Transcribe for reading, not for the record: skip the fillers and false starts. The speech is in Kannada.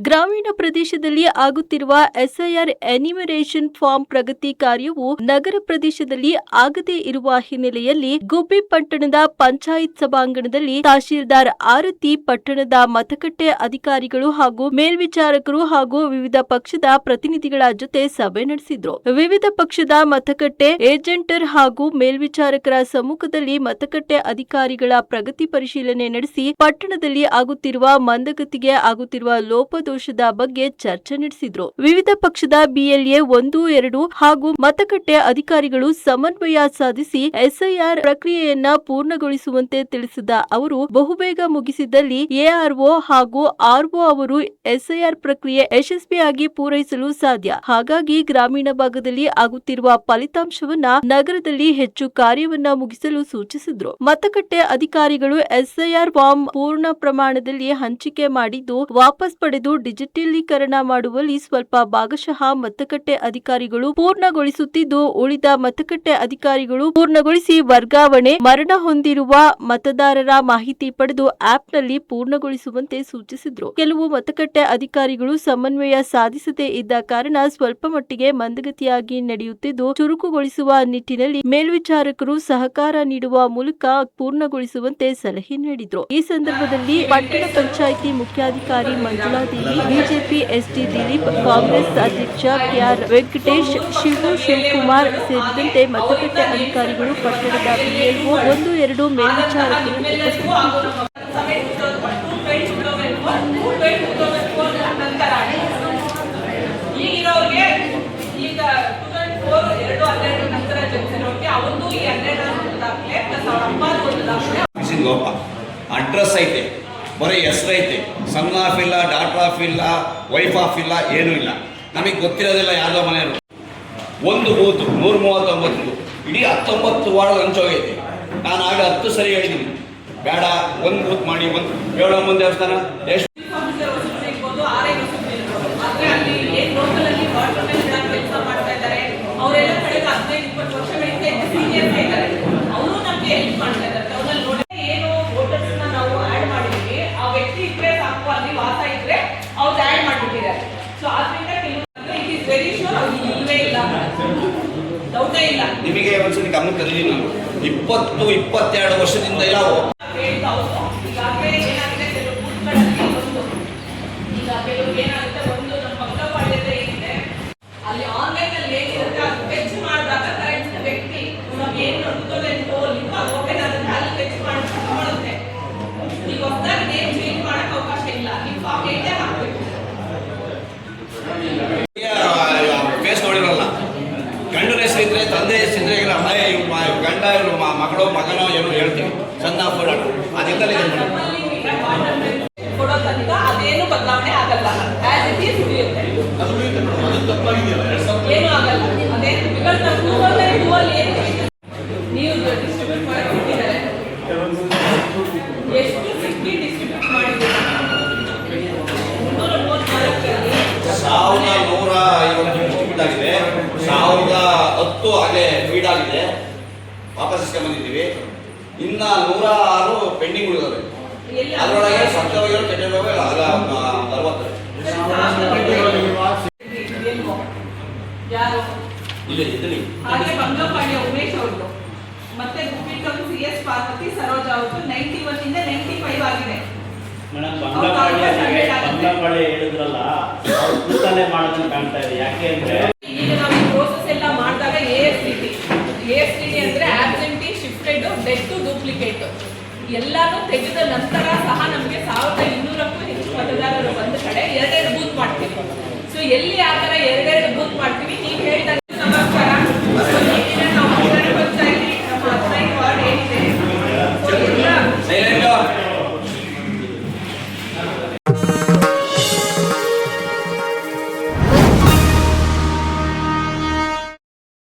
ಗ್ರಾಮೀಣ ಪ್ರದೇಶದಲ್ಲಿ ಆಗುತ್ತಿರುವ ಎಸ್ಐಆರ್ ಎನ್ಯುಮರೇಷನ್ ಫಾರ್ಮ್ ಪ್ರಗತಿ ಕಾರ್ಯವು ನಗರ ಪ್ರದೇಶದಲ್ಲಿ ಆಗದೇ ಇರುವ ಹಿನ್ನೆಲೆಯಲ್ಲಿ ಗುಬ್ಬಿ ಪಟ್ಟಣದ ಪಂಚಾಯತ್ ಸಭಾಂಗಣದಲ್ಲಿ ತಹಶೀಲ್ದಾರ್ ಆರತಿ ಪಟ್ಟಣದ ಮತಗಟ್ಟೆ ಅಧಿಕಾರಿಗಳು ಹಾಗೂ ಮೇಲ್ವಿಚಾರಕರು ಹಾಗೂ ವಿವಿಧ ಪಕ್ಷದ ಪ್ರತಿನಿಧಿಗಳ ಜೊತೆ ಸಭೆ ನಡೆಸಿದ್ರು. ವಿವಿಧ ಪಕ್ಷದ ಮತಗಟ್ಟೆ ಏಜೆಂಟರ್ ಹಾಗೂ ಮೇಲ್ವಿಚಾರಕರ ಸಮ್ಮುಖದಲ್ಲಿ ಮತಗಟ್ಟೆ ಅಧಿಕಾರಿಗಳ ಪ್ರಗತಿ ಪರಿಶೀಲನೆ ನಡೆಸಿ ಪಟ್ಟಣದಲ್ಲಿ ಆಗುತ್ತಿರುವ ಮಂದಗತಿಗೆ ಆಗುತ್ತಿರುವ ಲೋಪದೋಷದ ಬಗ್ಗೆ ಚರ್ಚೆ ನಡೆಸಿದ್ರು. ವಿವಿಧ ಪಕ್ಷದ ಬಿಎಲ್ಎ 1, 2 ಹಾಗೂ ಮತಗಟ್ಟೆ ಅಧಿಕಾರಿಗಳು ಸಮನ್ವಯ ಸಾಧಿಸಿ ಎಸ್ಐಆರ್ ಪ್ರಕ್ರಿಯೆಯನ್ನ ಪೂರ್ಣಗೊಳಿಸುವಂತೆ ತಿಳಿಸಿದ ಅವರು, ಬಹುಬೇಗ ಮುಗಿಸಿದಲ್ಲಿ ಎಆರ್ಒ ಹಾಗೂ ಆರ್ಒ ಅವರು ಎಸ್ಐಆರ್ ಪ್ರಕ್ರಿಯೆ ಯಶಸ್ವಿಯಾಗಿ ಪೂರೈಸಲು ಸಾಧ್ಯ. ಹಾಗಾಗಿ ಗ್ರಾಮೀಣ ಭಾಗದಲ್ಲಿ ಆಗುತ್ತಿರುವ ಫಲಿತಾಂಶವನ್ನ ನಗರದಲ್ಲಿ ಹೆಚ್ಚು ಕಾರ್ಯವನ್ನ ಮುಗಿಸಲು ಸೂಚಿಸಿದ್ರು. ಮತಗಟ್ಟೆ ಅಧಿಕಾರಿಗಳು ಎಸ್ಐಆರ್ ಫಾರ್ಮ್ ಪೂರ್ಣ ಪ್ರಮಾಣದಲ್ಲಿ ಹಂಚಿಕೆ ಮಾಡಿದ್ದು ವಾಪಸ್ ಪಡೆದು ಡಿಜಿಟಲೀಕರಣ ಮಾಡುವಲ್ಲಿ ಸ್ವಲ್ಪ ಭಾಗಶಃ ಮತಗಟ್ಟೆ ಅಧಿಕಾರಿಗಳು ಪೂರ್ಣಗೊಳಿಸುತ್ತಿದ್ದು, ಉಳಿದ ಮತಗಟ್ಟೆ ಅಧಿಕಾರಿಗಳು ಪೂರ್ಣಗೊಳಿಸಿ ವರ್ಗಾವಣೆ, ಮರಣ ಹೊಂದಿರುವ ಮತದಾರರ ಮಾಹಿತಿ ಪಡೆದು ಆಪ್ನಲ್ಲಿ ಪೂರ್ಣಗೊಳಿಸುವಂತೆ ಸೂಚಿಸಿದ್ರು. ಕೆಲವು ಮತಗಟ್ಟೆ ಅಧಿಕಾರಿಗಳು ಸಮನ್ವಯ ಸಾಧಿಸದೇ ಇದ್ದ ಕಾರಣ ಸ್ವಲ್ಪ ಮಟ್ಟಿಗೆ ಮಂದಗತಿಯಾಗಿ ನಡೆಯುತ್ತಿದ್ದು, ಚುರುಕುಗೊಳಿಸುವ ನಿಟ್ಟಿನಲ್ಲಿ ಮೇಲ್ವಿಚಾರಕರು ಸಹಕಾರ ನೀಡುವ ಮೂಲಕ ಪೂರ್ಣಗೊಳಿಸುವಂತೆ ಸಲಹೆ ನೀಡಿದ್ರು. ಈ ಸಂದರ್ಭದಲ್ಲಿ ಪಟ್ಟಣ ಪಂಚಾಯಿತಿ ಮುಖ್ಯಾಧಿಕಾರಿ ಮಂಜುಳಾದೇವಿ, ಬಿಜೆಪಿ ಎಸ್ಟಿ ದಿಲೀಪ್, ಕಾಂಗ್ರೆಸ್ ಅಧ್ಯಕ್ಷ ಕೆಆರ್ ವೆಂಕಟೇಶ್, ಶಿವಕುಮಾರ್ ಸೇರಿದಂತೆ ಮತಗಟ್ಟೆ ಅಧಿಕಾರಿಗಳು, ಪಟ್ಟಣದ ಬಿಎಲ್ಒ 1, 2 ಮೇಲ್ವಿಚಾರಕರು ಉಪಸ್ಥಿತರಿದ್ದರು. ಅಡ್ರೆಸ್ ಐತೆ, ಬರೀ ಹೆಸರು ಐತೆ, ಸನ್ ಆಫ್ ಇಲ್ಲ, ಡಾಟರ್ ಆಫ್ ಇಲ್ಲ, ವೈಫ್ ಆಫ್ ಇಲ್ಲ, ಏನೂ ಇಲ್ಲ. ನಮಗೆ ಗೊತ್ತಿರೋದಿಲ್ಲ ಯಾರ್ದೋ ಮನೆಯವರು. ಒಂದು ಬೂತು 139 ಇಡೀ 19 ವಾರ್ಡ್ ಹಂಚೋಗೈತೆ. ನಾನು ಆಗ 10 ಸರಿ ಹೇಳಿದ್ದೀನಿ, ಬೇಡ ಒಂದು ಬೂತ್ ಮಾಡಿ, ಒಂದು ಹೇಳೋ ದೇವಸ್ಥಾನ ಎಷ್ಟು ನಿಮಗೆ ಒಂದ್ಸರಿ ಗಮನ ತಂದಿದ್ದೀನಿ ನಾನು. 20-22 ವರ್ಷದಿಂದ ಇಲ್ಲ ಫೇಸ್ ನೋಡಿರಲ್ಲ. ಗಂಡನ ಹೆಸರಿದ್ರೆ, ತಂದೆ ಹೆಸರಿದ್ರೆ ಗಂಡ ಮಗಳು ಮಗನೋ ಏನೋ ಹೇಳ್ತೀವಿ, ಸಣ್ಣ ಅದೆಲ್ಲ ಅದೇನು ಬದಲಾವಣೆ ಆಗಲ್ಲ. ಏನು ಆಗಲ್ಲ. ನೀವು ಡಿಸ್ಟ್ರಿಬ್ಯೂಟ್ ಮಾಡಿದ್ದಾರೆ, ಎಷ್ಟು 50 ಡಿಸ್ಟ್ರಿಬ್ಯೂಟ್ ಮಾಡಿದ್ದೀರಾ? 1150 ಡಿಸ್ಟ್ರಿಬ್ಯೂಟ್ ಆಗಿದೆ. 1010 ಆಗಲೇ ಫೀಡ್ ಆಗಿದೆ, ವಾಪಸ್ ಬಂದಿದ್ದೀವಿ. ಇನ್ನ 106 ಪೆಂಡಿಂಗ್ ಉಳಿದವೆ. ಅದರೊಳಗೆ ಸತ್ತೋಗಿರೋ ಕೆಟ್ಟೋಗಿರೋ 60. ಯಾರು ಇಲ್ಲಿ ಹಾಗೆ ಬಂಗಪಾಳ್ಯ ಉಮೇಶ್ ಅವರು, ಮತ್ತೆ ಗುಬ್ಬಿಕಂ CS ಪಾರ್ವತಿ ಸರೋಜ ಅವರು 91 ಇಂದ 95 ಆಗಿದೆ. ಮೇಡಮ್, ಬಂಗಪಾಳ್ಯ ಹೇಳಿದ್ರಲ್ಲ, ಅವ್ರು ಕೂತಲ್ಲೇ ಮಾಡೋದನ್ನ ಕಾಣ್ತಾ ಇದೆ. ಯಾಕೆ ಅಂದ್ರೆ ಈಗ ನಾವು ಈ ಪ್ರೋಸೆಸ್ ಎಲ್ಲ ಮಾಡಿದಾಗ ASTD ಅಂದ್ರೆ ಆಬ್ಸೆಂಟಿ, ಶಿಫ್ಟೆಡ್, ಡೆತ್, ಡೂಪ್ಲಿಕೇಟ್ ಎಲ್ಲಾನು ತೆಗೆದ ನಂತರ ಸಹ ನಮಗೆ 1200ಕ್ಕೂ ಹೆಚ್ಚು ಮತದಾರರು ಬಂದ ಕಡೆ 2 ಬೂತ್ ಮಾಡ್ತೀವಿ. ಸೊ ಎಲ್ಲಿ ಆ ಥರ 2 ಬೂತ್ ಮಾಡ್ತೀವಿ, ನೀವು ಹೇಳಿದಾಗ